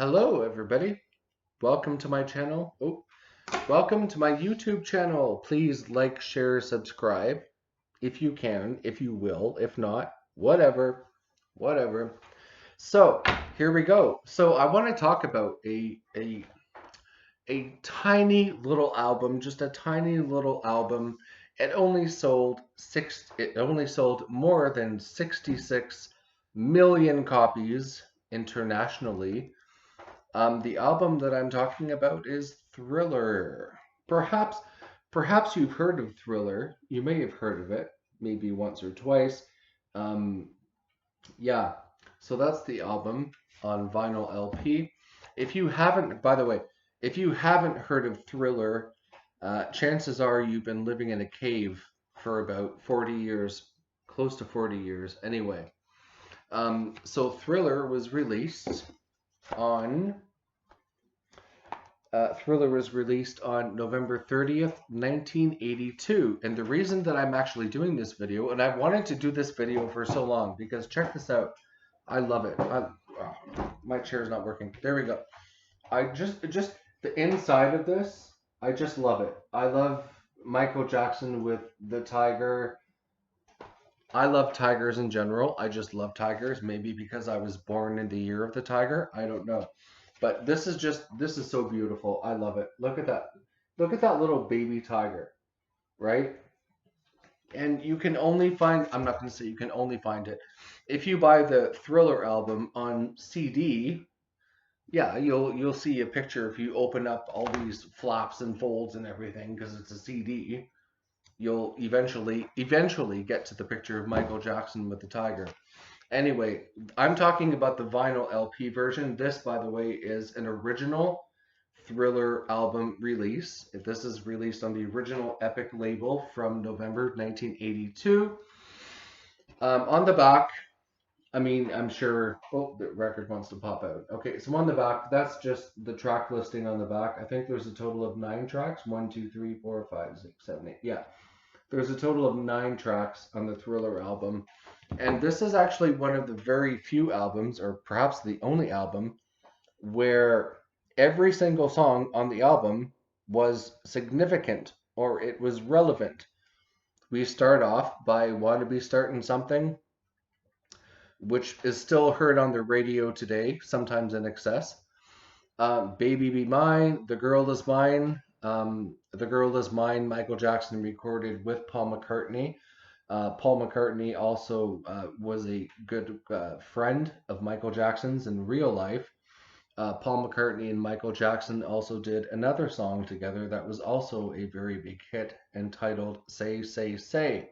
Hello, everybody. Welcome to my channel. Welcome to my YouTube channel. Please like, share, subscribe if you can, if you will. If not, whatever. So here we go. So I want to talk about a tiny little album, just a tiny little album. It only sold more than 66 million copies internationally. The album that I'm talking about is Thriller. Perhaps, perhaps you've heard of Thriller. You may have heard of it, maybe once or twice. Um, yeah, so that's the album on vinyl LP. If you haven't, by the way, if you haven't heard of Thriller, chances are you've been living in a cave for about 40 years, close to 40 years anyway. So Thriller was released on November 30th, 1982. And the reason that I'm actually doing this video, and I've wanted to do this video for so long, because check this out. I love it. My chair's not working. There we go. I just the inside of this, I just love it. I love Michael Jackson with the tiger. I love tigers in general. I just love tigers. Maybe because I was born in the year of the tiger. I don't know. But this is so beautiful. I love it. Look at that. Look at that little baby tiger, right? And you can only find, I'm not going to say you can only find it. If you buy the Thriller album on CD, yeah, you'll see a picture if you open up all these flaps and folds and everything because it's a CD. You'll eventually get to the picture of Michael Jackson with the tiger. Anyway, I'm talking about the vinyl LP version. This, by the way, is an original Thriller album release. This is released on the original Epic label from November 1982. On the back, I'm sure, oh, the record wants to pop out. Okay, so on the back, that's just the track listing on the back. I think there's a total of 9 tracks. 1, 2, 3, 4, 5, 6, 7, 8. Yeah, there's a total of 9 tracks on the Thriller album. And this is actually one of the very few albums, or perhaps the only album, where every single song on the album was significant or it was relevant. We start off by Wanna Be Starting Something, which is still heard on the radio today, sometimes in excess. Baby Be Mine, The Girl Is Mine. The Girl Is Mine, Michael Jackson recorded with Paul McCartney. Paul McCartney also was a good friend of Michael Jackson's in real life. Paul McCartney and Michael Jackson also did another song together that was also a very big hit entitled Say, Say, Say.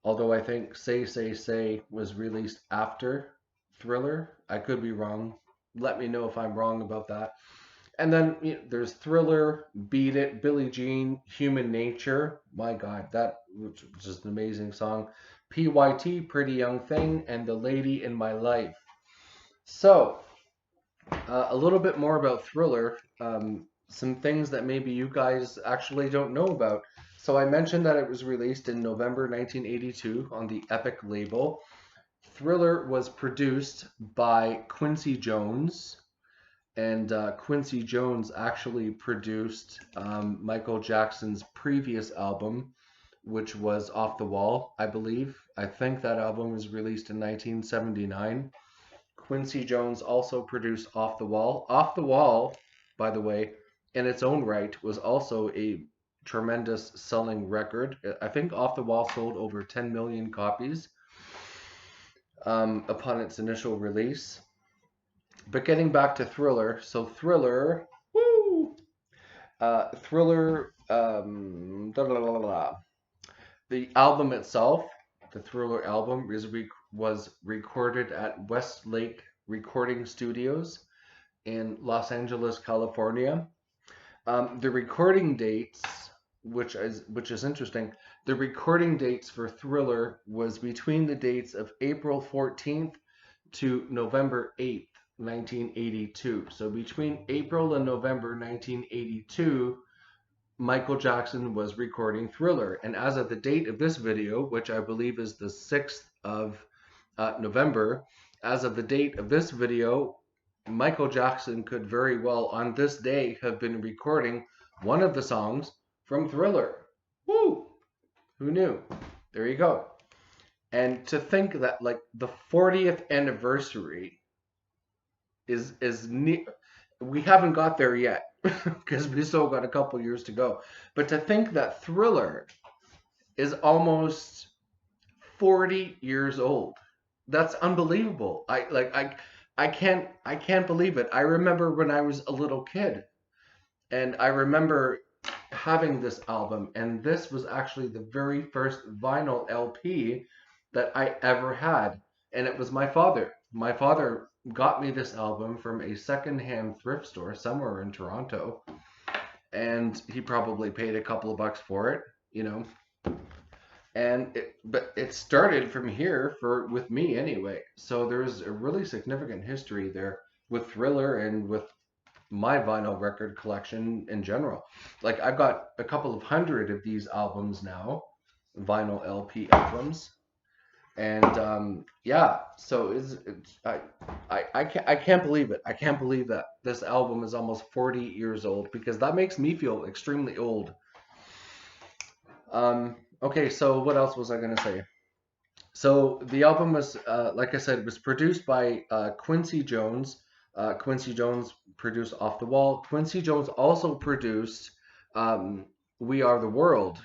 Although I think Say, Say, Say was released after Thriller. I could be wrong. Let me know if I'm wrong about that. And then there's Thriller, Beat It, Billie Jean, Human Nature. My God, that was just an amazing song. PYT, Pretty Young Thing, and The Lady in My Life. So, a little bit more about Thriller. Some things that maybe you guys actually don't know about. So I mentioned that it was released in November 1982 on the Epic label. Thriller was produced by Quincy Jones. And Quincy Jones actually produced Michael Jackson's previous album, which was Off the Wall, I believe. I think that album was released in 1979. Quincy Jones also produced Off the Wall. Off the Wall, by the way, in its own right, was also a tremendous selling record. I think Off the Wall sold over 10 million copies upon its initial release. But getting back to Thriller, so Thriller, woo! Thriller, the album itself, the Thriller album, was recorded at Westlake Recording Studios in Los Angeles, California. The recording dates, which is interesting, the recording dates for Thriller was between the dates of April 14th to November 8th. 1982. So between April and November 1982, Michael Jackson was recording Thriller. And as of the date of this video, which I believe is the 6th of November, as of the date of this video, Michael Jackson could very well on this day have been recording one of the songs from Thriller. Woo! Who knew? There you go. And to think that like the 40th anniversary is near, we haven't got there yet because we still got a couple years to go. But to think that Thriller is almost 40 years old. That's unbelievable. I can't believe it. I remember when I was a little kid and I remember having this album, and this was actually the very first vinyl LP that I ever had, and it was my father. My father got me this album from a secondhand thrift store somewhere in Toronto, and he probably paid a couple of bucks for it, you know. But it started from here for with me anyway. So there's a really significant history there with Thriller and with my vinyl record collection in general. Like I've got a couple of hundred of these albums now, vinyl LP albums, and yeah. So I can't believe it. I can't believe that this album is almost 40 years old because that makes me feel extremely old. Okay, so what else was I gonna say? So the album was, like I said, it was produced by Quincy Jones. Quincy Jones produced Off the Wall. Quincy Jones also produced We Are the World,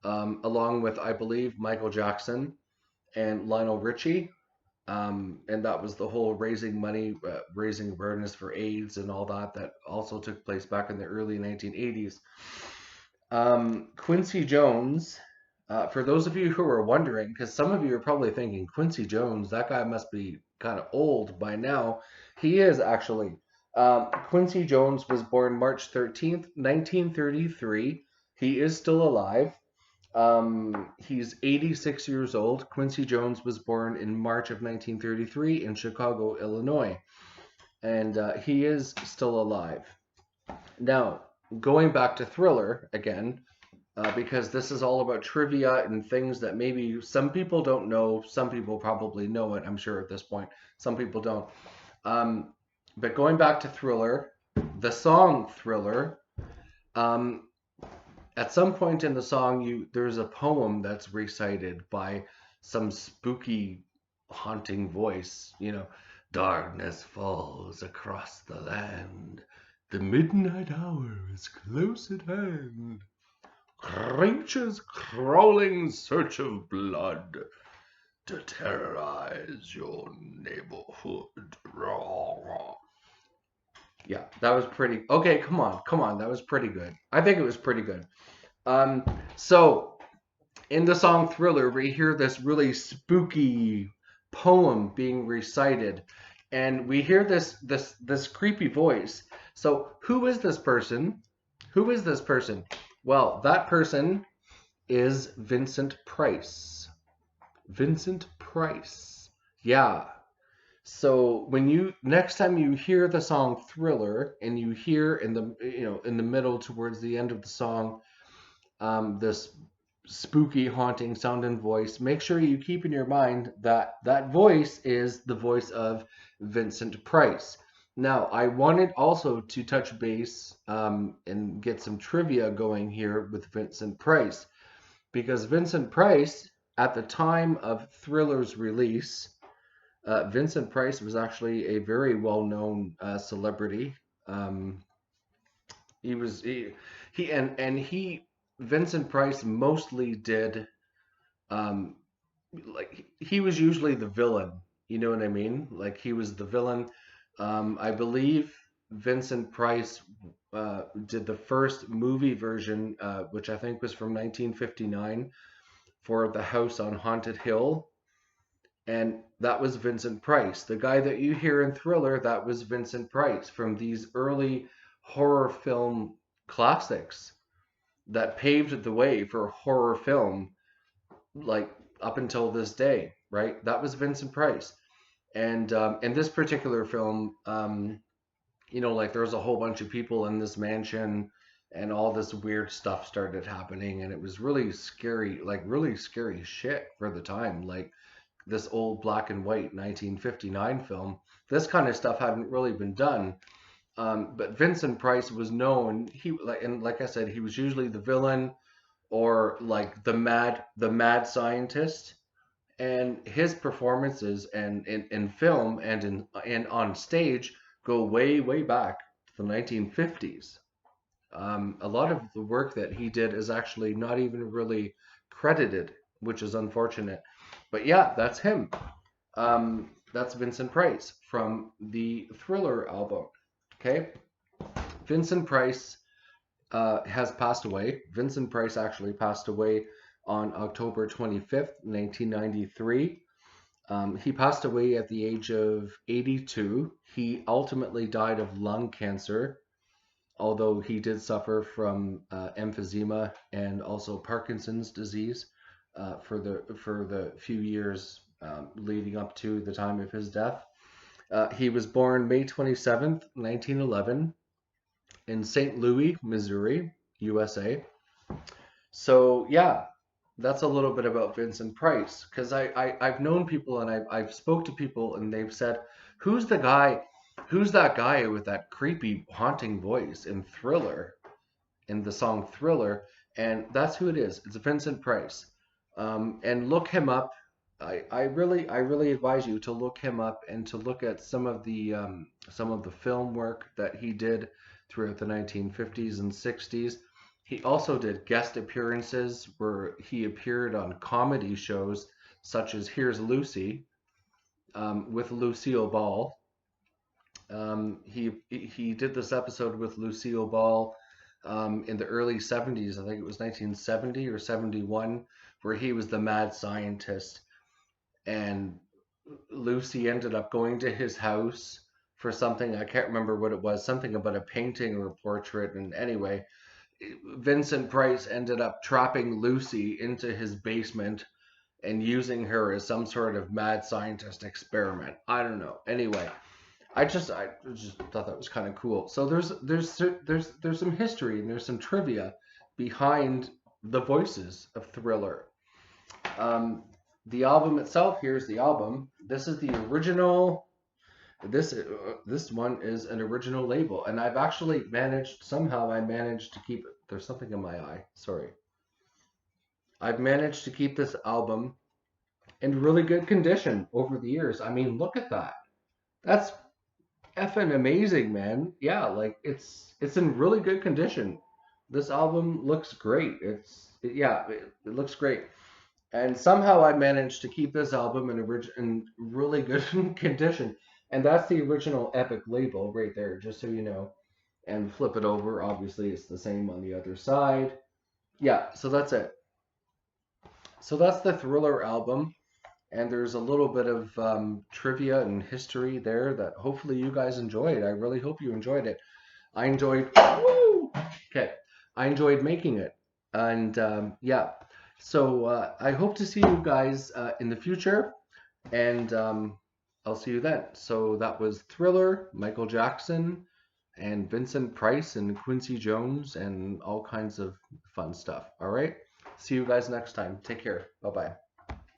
along with, I believe, Michael Jackson and Lionel Richie. And that was the whole raising money, raising awareness for AIDS and all that, that also took place back in the early 1980s. Quincy Jones, for those of you who are wondering, because some of you are probably thinking, Quincy Jones, that guy must be kind of old by now. He is actually. Quincy Jones was born March 13th, 1933. He is still alive. He's 86 years old. Quincy Jones was born in March of 1933 in Chicago, Illinois. And he is still alive. Now, going back to Thriller again, because this is all about trivia and things that maybe some people don't know. Some people probably know it, I'm sure, at this point. Some people don't. But going back to Thriller, the song Thriller, um, at some point in the song, there's a poem that's recited by some spooky, haunting voice. Darkness falls across the land. The midnight hour is close at hand. Creatures crawling in search of blood to terrorize your neighborhood. Yeah, that was pretty. Okay, come on. That was pretty good. I think it was pretty good. So in the song Thriller, we hear this really spooky poem being recited, and we hear this creepy voice. So who is this person? Who is this person? Well, that person is Vincent Price. Vincent Price. Yeah. So next time you hear the song Thriller and you hear in the middle towards the end of the song this spooky haunting sound and voice, make sure you keep in your mind that that voice is the voice of Vincent Price. Now, I wanted also to touch base and get some trivia going here with Vincent Price, because Vincent Price, at the time of Thriller's release, Vincent Price was actually a very well-known celebrity. He was he and he Vincent Price mostly did um, like he was usually the villain. You know what I mean? Like he was the villain. I believe Vincent Price did the first movie version, which I think was from 1959, for The House on Haunted Hill. And that was Vincent Price. The guy that you hear in Thriller, that was Vincent Price from these early horror film classics that paved the way for horror film, like up until this day, right? That was Vincent Price. And in this particular film, like there's a whole bunch of people in this mansion and all this weird stuff started happening. And it was really scary, like really scary shit for the time. Like this old black and white 1959 film. This kind of stuff hadn't really been done. But Vincent Price was known. Like I said, he was usually the villain or like the mad scientist. And his performances and in film and on stage go way back to the 1950s. A lot of the work that he did is actually not even really credited, which is unfortunate. But yeah, that's him. That's Vincent Price from the Thriller album. Okay, Vincent Price has passed away. Vincent Price actually passed away on October 25th, 1993. He passed away at the age of 82. He ultimately died of lung cancer, although he did suffer from emphysema and also Parkinson's disease for the few years leading up to the time of his death. He was born May 27th, 1911, in St. Louis, Missouri, USA. So yeah, that's a little bit about Vincent Price because I've known people and I've spoke to people and they've said, who's the guy, who's that guy with that creepy haunting voice in Thriller, in the song Thriller? And that's who it is. It's Vincent Price. And look him up. I really advise you to look him up and to look at some of the film work that he did throughout the 1950s and 60s. He also did guest appearances where he appeared on comedy shows such as Here's Lucy with Lucille Ball. He did this episode with Lucille Ball in the early 70s. I think it was 1970 or 71, where he was the mad scientist. And Lucy ended up going to his house for something. I can't remember what it was, something about a painting or a portrait. And anyway, Vincent Price ended up trapping Lucy into his basement and using her as some sort of mad scientist experiment. I don't know. Anyway, I just thought that was kind of cool. So there's some history and there's some trivia behind the voices of Thriller. Um, the album itself, here's the album. This is the original. This one is an original label, and I've actually somehow I managed to keep it. There's something in my eye. Sorry. I've managed to keep this album in really good condition over the years. I mean, look at that. That's effing amazing, man. Yeah, like it's in really good condition. This album looks great. Yeah, it looks great. And somehow I managed to keep this album in really good condition. And that's the original Epic label right there, just so you know. And flip it over. Obviously, it's the same on the other side. Yeah, so that's it. So that's the Thriller album. And there's a little bit of trivia and history there that hopefully you guys enjoyed. I really hope you enjoyed it. I enjoyed. Woo! Okay, I enjoyed making it, and yeah. So I hope to see you guys in the future, and I'll see you then. So that was Thriller, Michael Jackson, and Vincent Price, and Quincy Jones, and all kinds of fun stuff. All right. See you guys next time. Take care. Bye bye.